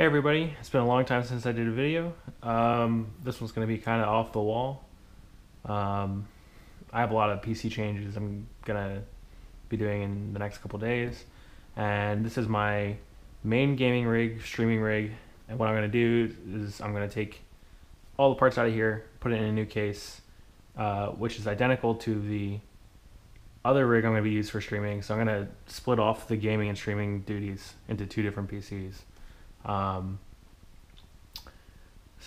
Hey everybody, it's been a long time since I did a video. This one's going to be kind of off the wall. Um, I have a lot of PC changes I'm going to be doing in the next couple days. And this is my main gaming rig, streaming rig. And what I'm going to do is I'm going to take all the parts out of here, put it in a new case, which is identical to the other rig I'm going to be used for streaming. So I'm going to split off the gaming and streaming duties into two different PCs. So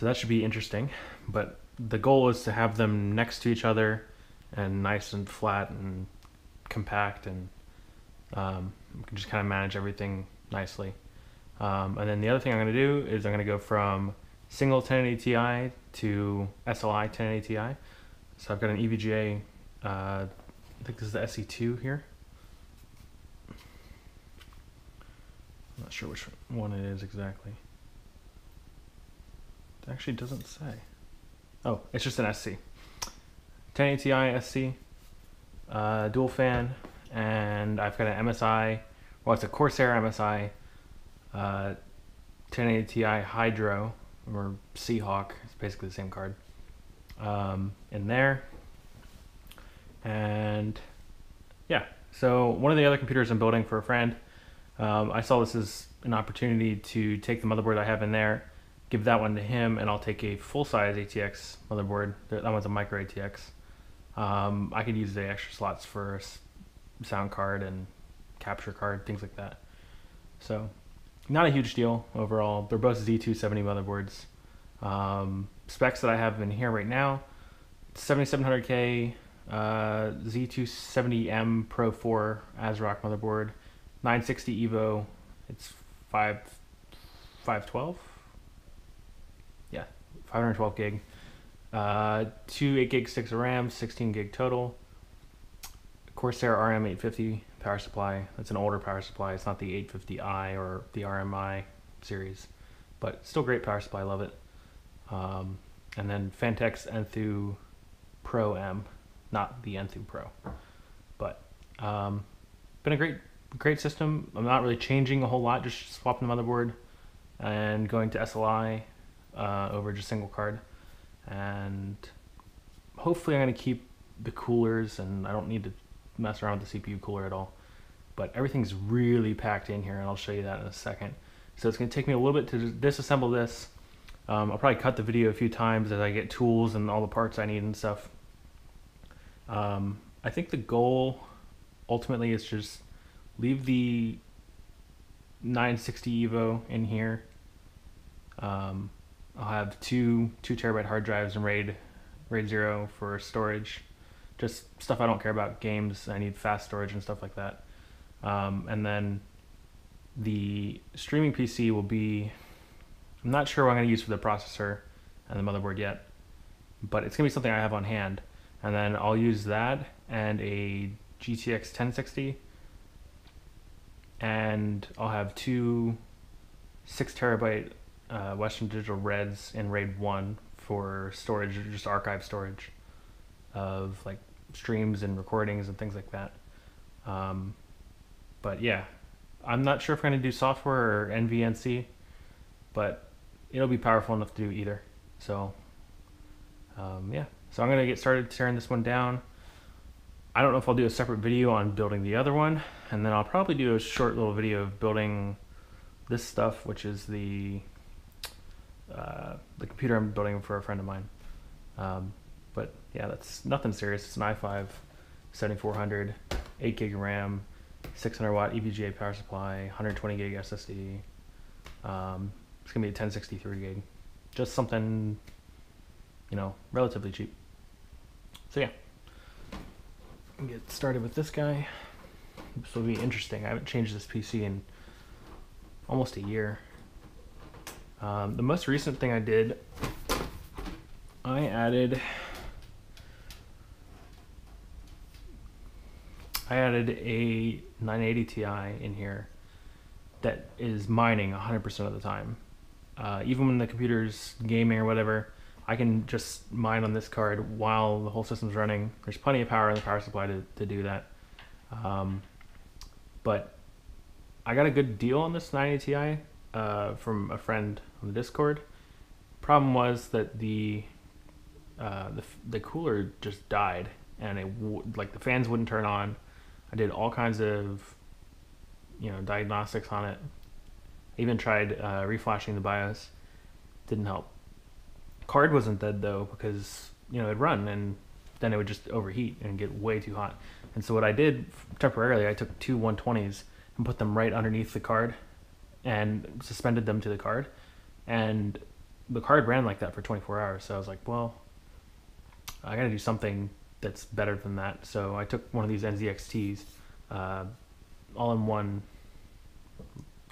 that should be interesting, but the goal is to have them next to each other and nice and flat and compact, and we can just kind of manage everything nicely. And then the other thing I'm going to do is I'm going to go from single 1080 Ti to SLI 1080 Ti. So I've got an EVGA, I think this is the SE2 here. I'm not sure which one it is exactly. It actually doesn't say. Oh, it's just an SC. 1080 Ti SC, dual fan, and I've got an MSI, well, it's a Corsair MSI, 1080 Ti Hydro, or Seahawk, it's basically the same card, in there. And yeah, so one of the other computers I'm building for a friend, I saw this as an opportunity to take the motherboard I have in there, give that one to him, and I'll take a full-size ATX motherboard. That one's a micro ATX. I could use the extra slots for a sound card and capture card, things like that. So, not a huge deal overall. They're both Z270 motherboards. Specs that I have in here right now: 7700K Z270M Pro 4 ASRock motherboard. 960 Evo, it's 512, yeah, 512 gig, 2 8 gig sticks of RAM, 16 gig total. Corsair RM850 power supply. That's an older power supply. It's not the 850i or the RMI series, but still great power supply. Love it. And then Fantex Enthoo Pro M, not the Enthoo Pro, but been a great system. I'm not really changing a whole lot, just swapping the motherboard and going to SLI over just single card. And hopefully I'm going to keep the coolers, and I don't need to mess around with the CPU cooler at all. But everything's really packed in here, and I'll show you that in a second. So it's going to take me a little bit to disassemble this. I'll probably cut the video a few times as I get tools and all the parts I need and stuff. I think the goal ultimately is just leave the 960 Evo in here. I'll have two terabyte hard drives and RAID 0 for storage. Just stuff I don't care about, games. I need fast storage and stuff like that. And then the streaming PC will be, I'm not sure what I'm going to use for the processor and the motherboard yet, but it's going to be something I have on hand. And then I'll use that and a GTX 1060, and I'll have two 6 terabyte Western Digital Reds in RAID 1 for storage, just archive storage of like streams and recordings and things like that. But yeah, I'm not sure if I'm going to do software or NVNC, but it'll be powerful enough to do either. So yeah, so I'm going to get started tearing this one down. I don't know if I'll do a separate video on building the other one, and then I'll probably do a short little video of building this stuff, which is the computer I'm building for a friend of mine. But yeah, that's nothing serious. It's an i5 7400, 8 gig RAM, 600 watt EVGA power supply, 120 gig SSD. It's gonna be a 1063 gig. Just something, you know, relatively cheap. So yeah, get started with this guy. This will be interesting. I haven't changed this PC in almost a year. The most recent thing I did, I added a 980 Ti in here that is mining 100% of the time. Even when the computer's gaming or whatever, I can just mine on this card while the whole system's running. There's plenty of power in the power supply to do that. But I got a good deal on this 980 Ti. from a friend on the Discord. Problem was that the cooler just died, and like the fans wouldn't turn on. I did all kinds of diagnostics on it. I even tried reflashing the BIOS. Didn't help. Card wasn't dead though, because it'd run and then it would just overheat and get way too hot. And so what I did temporarily, I took two 120s and put them right underneath the card and suspended them to the card, and the card ran like that for 24 hours. So I was like, well, I gotta do something that's better than that. So I took one of these NZXTs, all-in-one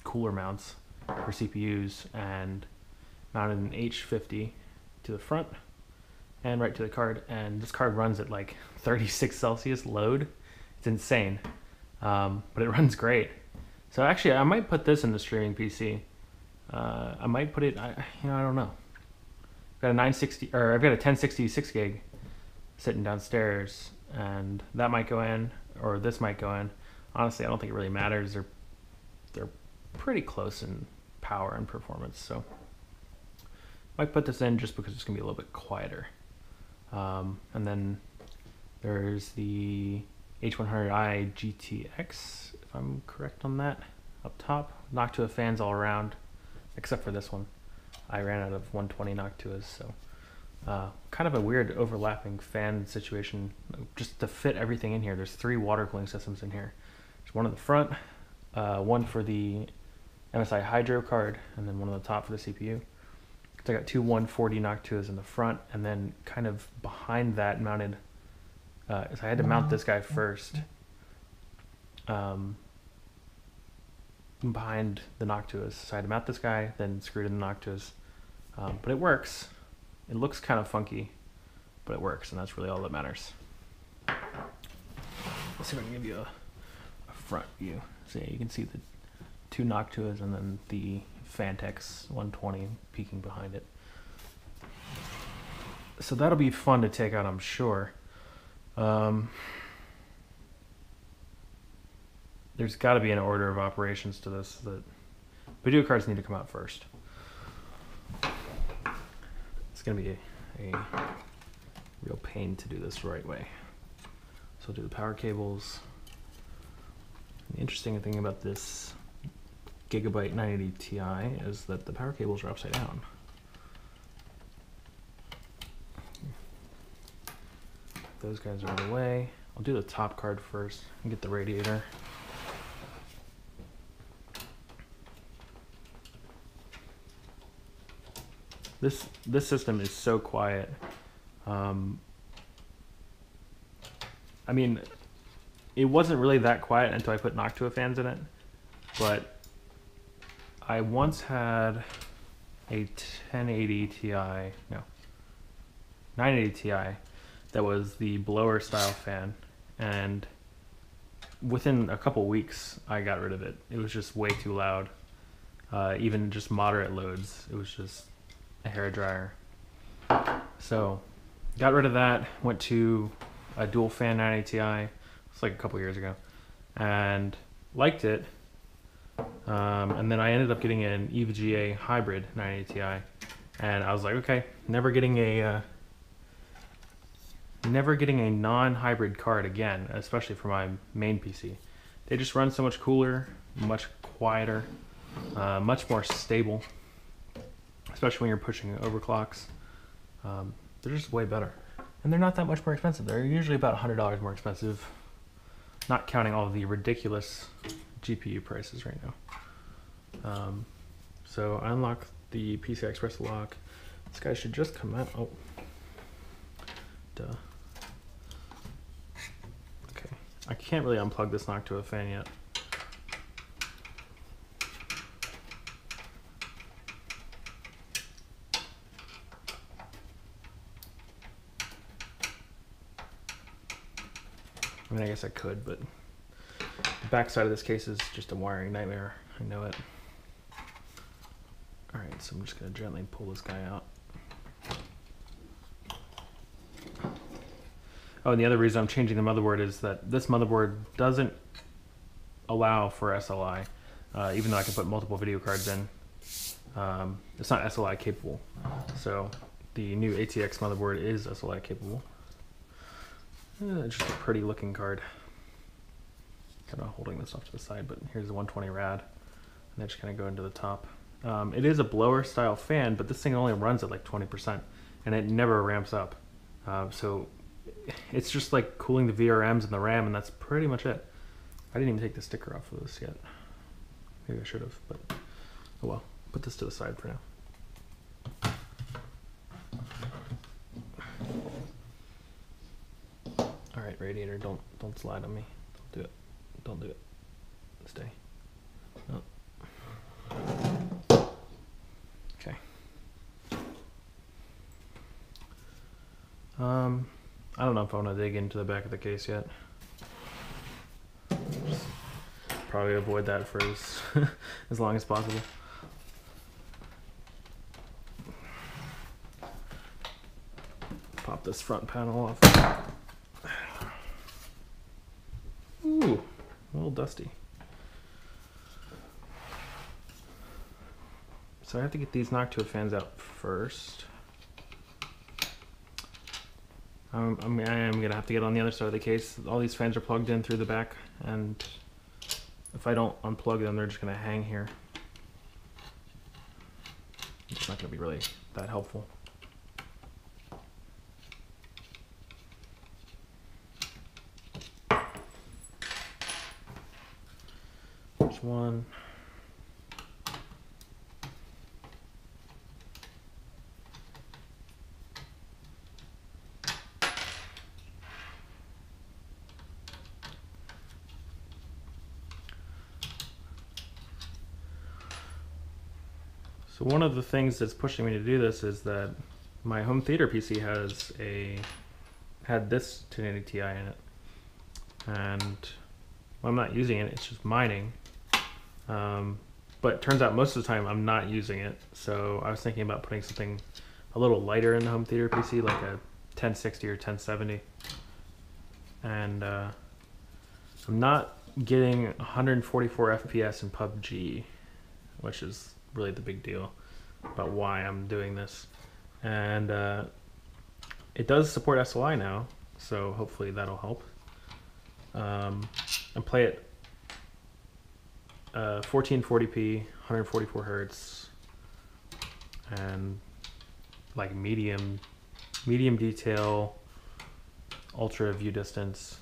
cooler mounts for CPUs, and mounted an H50 to the front and right to the card. And this card runs at like 36 Celsius load. It's insane, but it runs great. So actually, I might put this in the streaming PC. I might put it. I don't know. I've got a 960, or I've got a 1060 6 gig sitting downstairs, and that might go in, or this might go in. Honestly, I don't think it really matters. They're pretty close in power and performance, so I might put this in just because it's gonna be a little bit quieter. And then there's the H100i GTX, if I'm correct on that, up top. Noctua fans all around, except for this one. I ran out of 120 Noctuas, so kind of a weird overlapping fan situation just to fit everything in here. There's 3 water cooling systems in here. There's one at the front, one for the MSI Hydro card, and then one on the top for the CPU. So I got 2 140 Noctuas in the front, and then kind of behind that mounted, so I had to mount this guy first, behind the Noctuas. So I had to mount this guy, then screw it in the Noctuas. But it works. It looks kind of funky, but it works, and that's really all that matters. Let's see if I can give you a front view. So yeah, you can see the 2 Noctuas and then the Fantex 120 peeking behind it. So that'll be fun to take out, I'm sure. There's got to be an order of operations to this. That video cards need to come out first. It's going to be a real pain to do this the right way. So I'll do the power cables. The interesting thing about this Gigabyte 980 Ti is that the power cables are upside down. Those guys are out of the way. I'll do the top card first and get the radiator. This system is so quiet. I mean, it wasn't really that quiet until I put Noctua fans in it, but I once had a 980 Ti that was the blower style fan, and within a couple weeks I got rid of it. It was just way too loud. Even just moderate loads, it was just a hair dryer. So got rid of that, went to a dual fan 980 Ti. It's like a couple years ago, and liked it. And then I ended up getting an EVGA hybrid 980 Ti, and I was like, okay, never getting a non-hybrid card again, especially for my main PC. They just run so much cooler, much quieter, much more stable, especially when you're pushing overclocks. They're just way better, and they're not that much more expensive. They're usually about $100 more expensive, not counting all of the ridiculous GPU prices right now. So I unlock the PCI Express lock. This guy should just come out. Oh, duh. Okay, I can't really unplug this Noctua fan yet. I mean, I guess I could, but the back side of this case is just a wiring nightmare. I know it. All right, so I'm just gonna gently pull this guy out. Oh, and the other reason I'm changing the motherboard is that this motherboard doesn't allow for SLI, even though I can put multiple video cards in. It's not SLI capable. So the new ATX motherboard is SLI capable. Just a pretty looking card. Kind of holding this off to the side, but here's the 120 rad. And they just kind of go into the top. It is a blower style fan, but this thing only runs at like 20%, and it never ramps up. So it's just like cooling the VRMs and the RAM, and that's pretty much it. I didn't even take the sticker off of this yet. Maybe I should have, but oh well. Put this to the side for now. All right, radiator, don't slide on me. Don't do it. Don't do it. Stay. No. Okay. I don't know if I want to dig into the back of the case yet. Just probably avoid that for as long as possible. Pop this front panel off. Ooh, a little dusty. So I have to get these Noctua fans out first. I am gonna have to get on the other side of the case. All these fans are plugged in through the back, and if I don't unplug them, they're just gonna hang here. It's not gonna be really that helpful. There's one. So one of the things that's pushing me to do this is that my home theater PC had this 1080 Ti in it, and when I'm not using it, it's just mining. But it turns out most of the time I'm not using it, so I was thinking about putting something a little lighter in the home theater PC, like a 1060 or 1070. And I'm not getting 144 FPS in PUBG, which is really the big deal about why I'm doing this. And it does support SLI now, so hopefully that'll help. And play it 1440p, 144 hertz, and like medium detail, ultra view distance,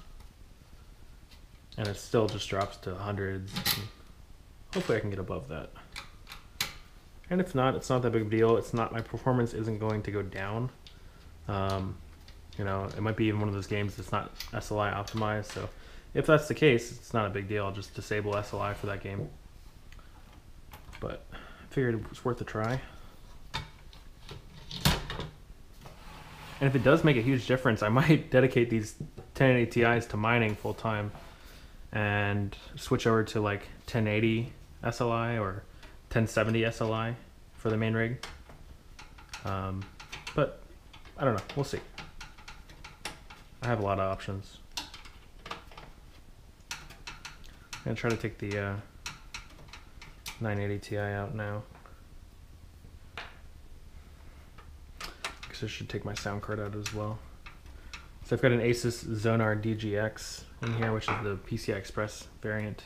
and it still just drops to hundreds. Hopefully I can get above that. And if not, it's not that big of a deal. It's not, my performance isn't going to go down. You know, it might be even one of those games that's not SLI optimized, so if that's the case, it's not a big deal. I'll just disable SLI for that game. But I figured it was worth a try. And if it does make a huge difference, I might dedicate these 1080 Ti's to mining full time and switch over to like 1080 SLI or 1070 SLI for the main rig. But I don't know, we'll see. I have a lot of options. I'm gonna try to take the 980 Ti out now, because I should take my sound card out as well. So I've got an Asus Zonar DGX in here, which is the PCI Express variant.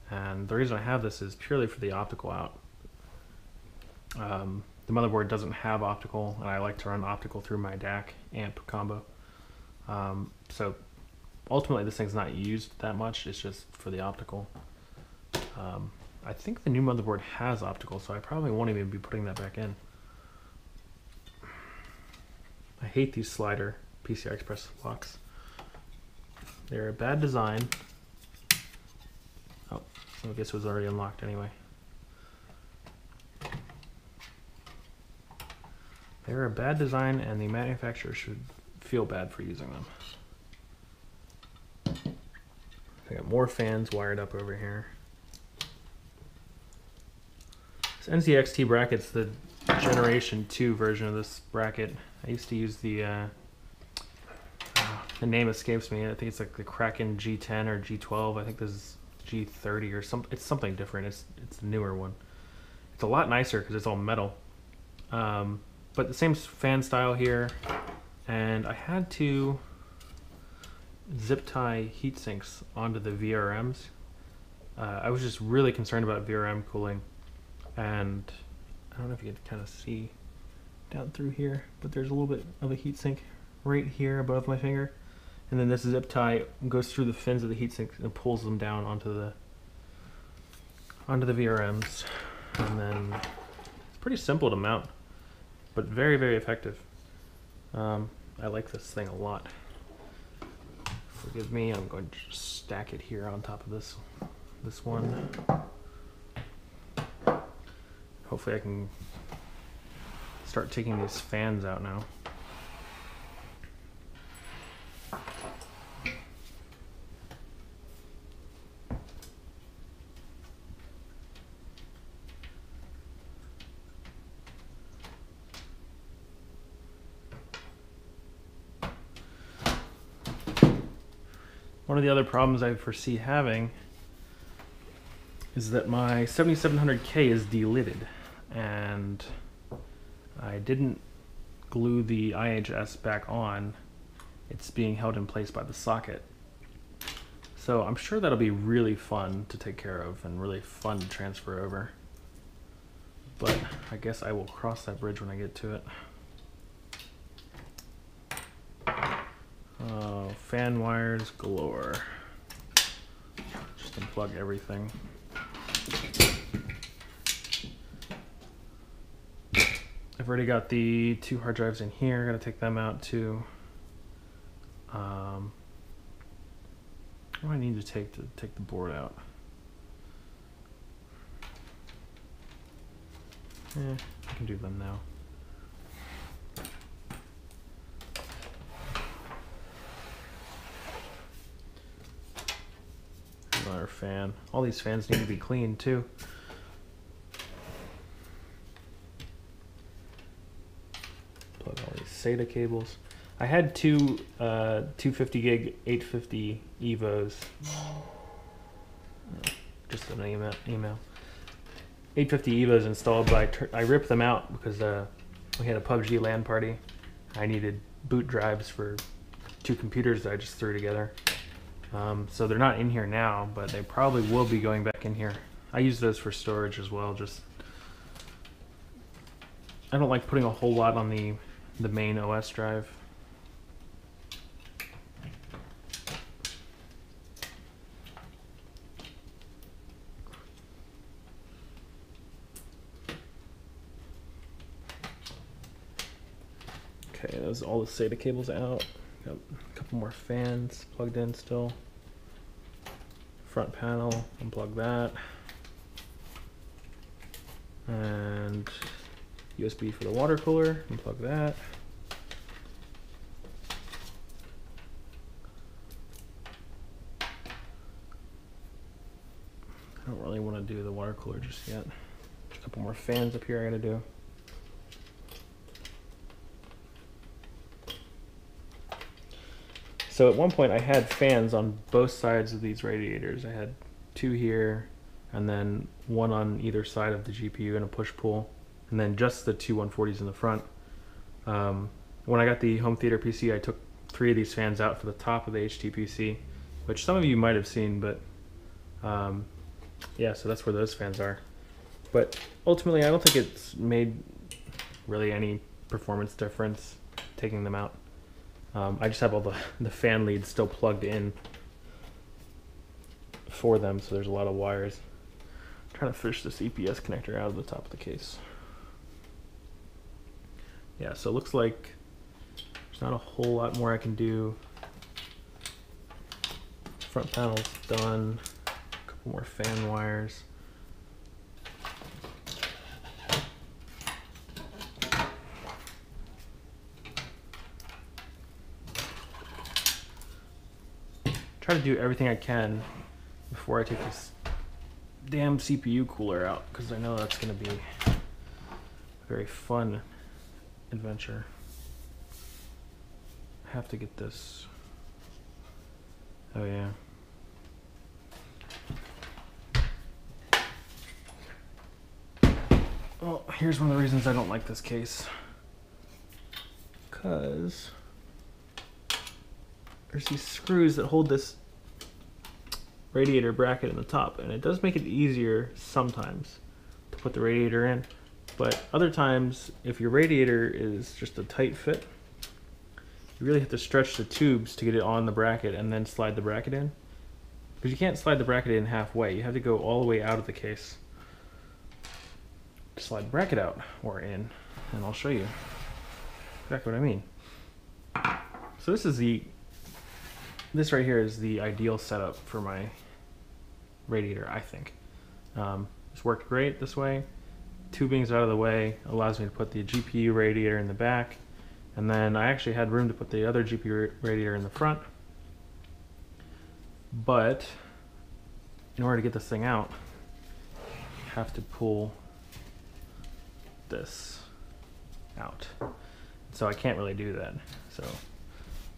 And the reason I have this is purely for the optical out. The motherboard doesn't have optical, and I like to run optical through my DAC amp combo. So ultimately this thing's not used that much, it's just for the optical. I think the new motherboard has optical, so I probably won't even be putting that back in. I hate these slider PCI Express locks. They're a bad design. Oh, so I guess it was already unlocked anyway. They're a bad design, and the manufacturer should feel bad for using them. I got more fans wired up over here. This NZXT bracket's the Generation 2 version of this bracket. I used to use the name escapes me. I think it's like the Kraken G10 or G12. I think this is G30 or something. It's something different. It's the newer one. It's a lot nicer because it's all metal. But the same fan style here, and I had to zip tie heat sinks onto the VRMs. I was just really concerned about VRM cooling, and I don't know if you can kind of see down through here, but there's a little bit of a heat sink right here above my finger, and then this zip tie goes through the fins of the heat sink and pulls them down onto the VRMs, and then it's pretty simple to mount, but very, very effective. I like this thing a lot. Forgive me, I'm going to just stack it here on top of this one. Hopefully I can start taking these fans out now. One of the other problems I foresee having is that my 7700K is delidded, and I didn't glue the IHS back on. It's being held in place by the socket. So I'm sure that'll be really fun to take care of and really fun to transfer over. But I guess I will cross that bridge when I get to it. Oh, fan wires galore. Just unplug everything. I've already got the 2 hard drives in here. Gotta take them out too. What do I need to take the board out? I can do them now. Another fan. All these fans need to be cleaned too. Plug all these SATA cables. I had two 250 gig 850 EVOs. Just an email. 850 EVOs installed, but I ripped them out because we had a PUBG LAN party. I needed boot drives for 2 computers that I just threw together. So they're not in here now, but they probably will be going back in here. I use those for storage as well. I don't like putting a whole lot on the main OS drive. Okay, those all the SATA cables out. Got a couple more fans plugged in still. Front panel, unplug that. And USB for the water cooler, unplug that. I don't really want to do the water cooler just yet. A couple more fans up here I gotta do. So at one point I had fans on both sides of these radiators. I had 2 here, and then 1 on either side of the GPU and a push-pull, and then just the 2 140s in the front. When I got the home theater PC, I took 3 of these fans out for the top of the HTPC, which some of you might have seen, but yeah, so that's where those fans are. But ultimately, I don't think it's made really any performance difference taking them out. I just have all the fan leads still plugged in for them, so there's a lot of wires. I'm trying to fish this EPS connector out of the top of the case. Yeah, so it looks like there's not a whole lot more I can do. Front panel's done. A couple more fan wires. Try to do everything I can before I take this damn CPU cooler out, because I know that's going to be a very fun adventure. I have to get this. Oh yeah. Well, here's one of the reasons I don't like this case. Because there's these screws that hold this radiator bracket in the top, and it does make it easier sometimes to put the radiator in, but other times if your radiator is just a tight fit, you really have to stretch the tubes to get it on the bracket and then slide the bracket in, because you can't slide the bracket in halfway. You have to go all the way out of the case to slide the bracket out or in, and I'll show you exactly what I mean. So this right here is the ideal setup for my radiator, I think. It's worked great this way. Tubing's out of the way, allows me to put the GPU radiator in the back, and then I actually had room to put the other GPU radiator in the front. But in order to get this thing out, you have to pull this out. So I can't really do that. So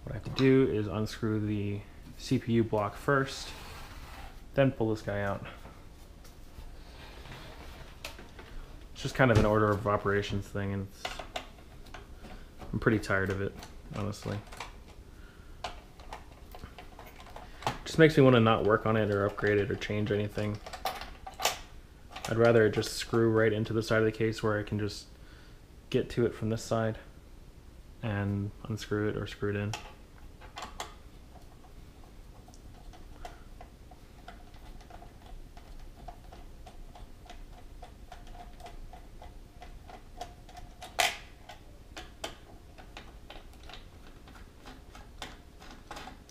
what I have to do is unscrew the CPU block first, then pull this guy out. It's just kind of an order of operations thing, and I'm pretty tired of it, honestly. Just makes me want to not work on it or upgrade it or change anything. I'd rather it just screw right into the side of the case where I can just get to it from this side and unscrew it or screw it in.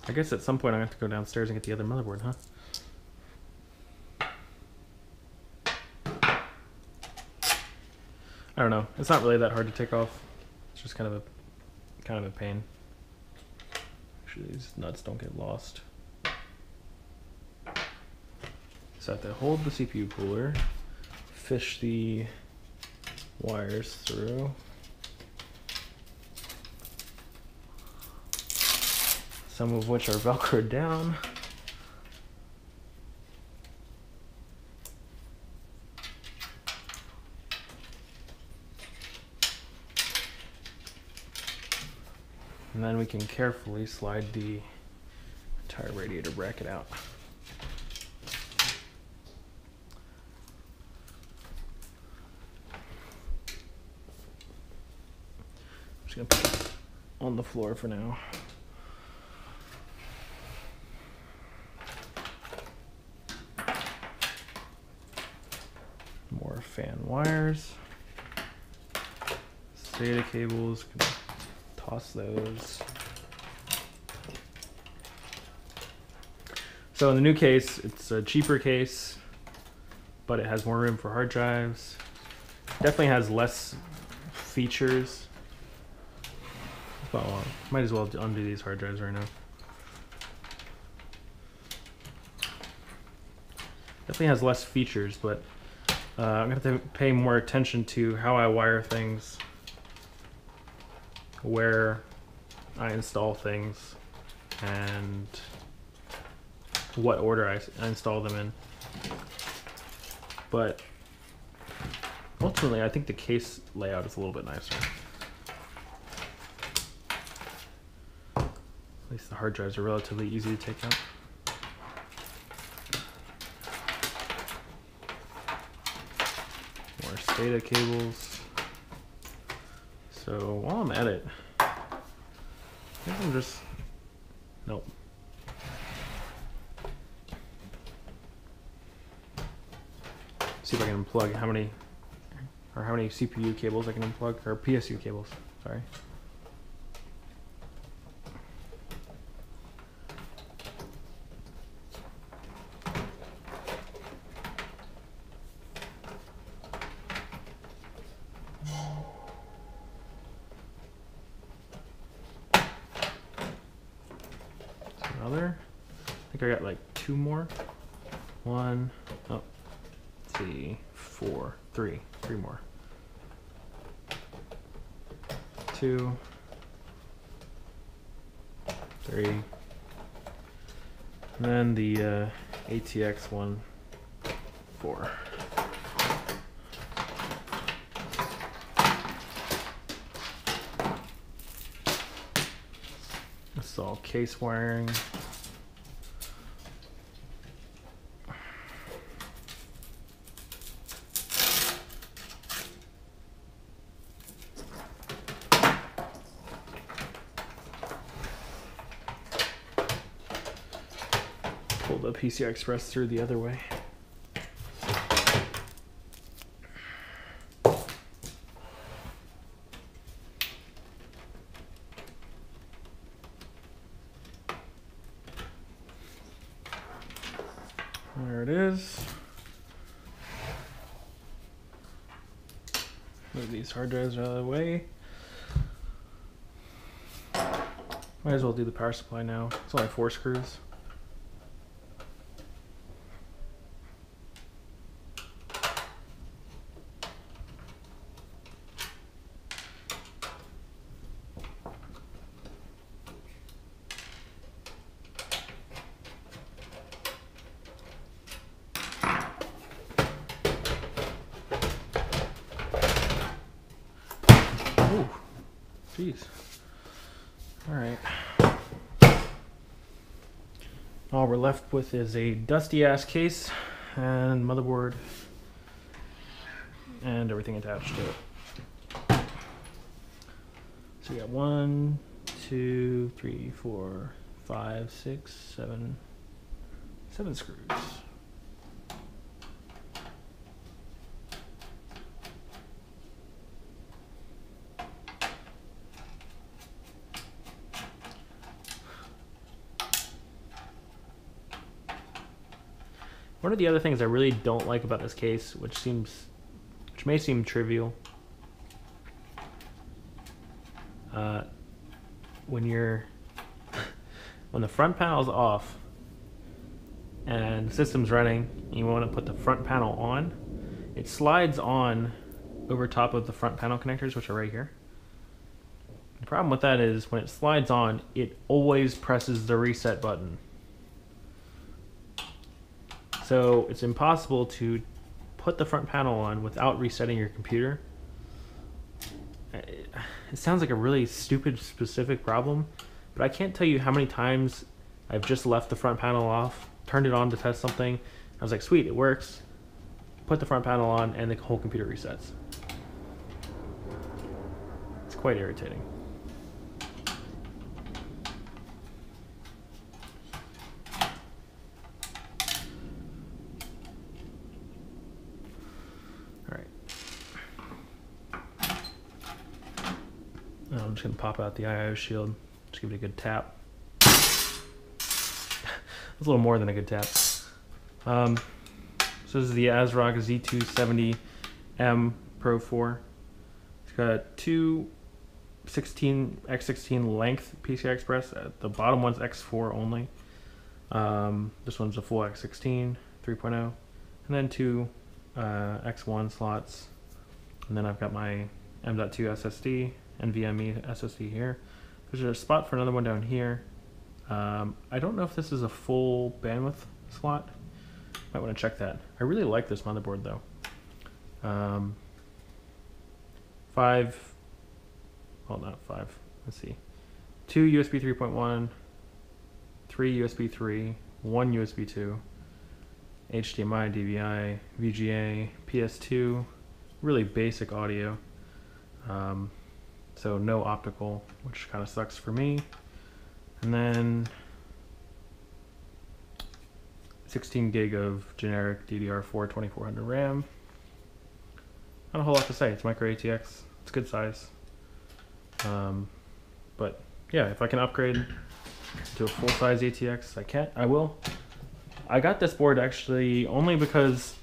I guess at some point I'm going to have to go downstairs and get the other motherboard, huh? I don't know. It's not really that hard to take off. It's just kind of a pain. Actually, these nuts don't get lost. So I have to hold the CPU cooler, fish the wires through. Some of which are Velcroed down. And then we can carefully slide the entire radiator bracket out. I'm just gonna put this on the floor for now. More fan wires, SATA cables, can toss those. So in the new case, it's a cheaper case, but it has more room for hard drives. Definitely has less features. Well, might as well undo these hard drives right now. Definitely has less features, but I'm going to have to pay more attention to how I wire things, where I install things, and what order I install them in. But ultimately, I think the case layout is a little bit nicer. At least the hard drives are relatively easy to take out. More SATA cables. So while I'm at it, I think I'm just, nope. See if I can unplug how many CPU cables I can unplug, or PSU cables, sorry. Another. I think I got like two more. One. Oh. Let's see. Four. Three. Three more. Two. Three. And then the ATX one. Four. all case wiring. Pull the PCI Express through the other way. There it is. Move these hard drives out of the way. Might as well do the power supply now. It's only 4 screws. Ooh, jeez. All right. All we're left with is a dusty ass case and motherboard and everything attached to it. So we got 1, 2, 3, 4, 5, 6, 7 screws. One of the other things I really don't like about this case, which may seem trivial, when the front panel is off and the system's running, and you want to put the front panel on, it slides on over top of the front panel connectors, which are right here. The problem with that is when it slides on, it always presses the reset button. So it's impossible to put the front panel on without resetting your computer. It sounds like a really stupid specific problem, but I can't tell you how many times I've just left the front panel off, turned it on to test something. I was like, sweet, it works. Put the front panel on and the whole computer resets. It's quite irritating. I'm just going to pop out the IO shield, just give it a good tap. That's a little more than a good tap. So this is the ASRock Z270M Pro 4. It's got two 16x16 length PCI Express. The bottom one's X4 only. This one's a full X16 3.0. And then two X1 slots. And then I've got my M.2 SSD. NVMe SSD here. There's a spot for another one down here. I don't know if this is a full bandwidth slot. Might want to check that. I really like this motherboard though. 5, well not 5, let's see. 2 USB 3.1, 3 USB 3, 1 USB 2, HDMI, DVI, VGA, PS2, really basic audio. So no optical, which kind of sucks for me. And then 16 gig of generic DDR4 2400 RAM. Not a whole lot to say. It's micro ATX. It's good size. But yeah, if I can upgrade to a full-size ATX, I will. I got this board actually only because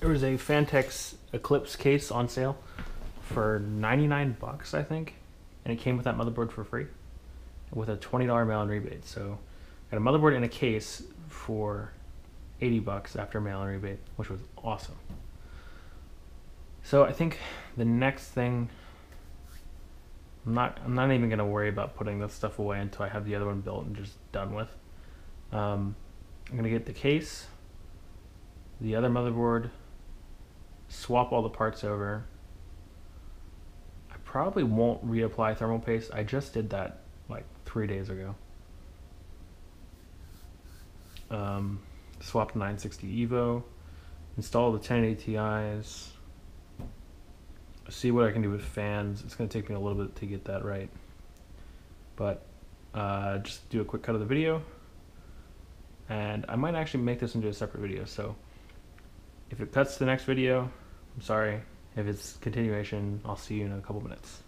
there was a Fantex Eclipse case on sale for 99 bucks, I think, and it came with that motherboard for free with a $20 mail-in rebate. So I got a motherboard in a case for 80 bucks after mail-in rebate, which was awesome. So I think the next thing, I'm not even gonna worry about putting this stuff away until I have the other one built and just done with. I'm gonna get the case, the other motherboard, swap all the parts over. I probably won't reapply thermal paste. I just did that 3 days ago. Swap to 960 Evo, install the 1080 Ti's, see what I can do with fans. It's going to take me a little bit to get that right, but just do a quick cut of the video, and I might actually make this into a separate video. So if it cuts to the next video, I'm sorry. If it's continuation, I'll see you in a couple minutes.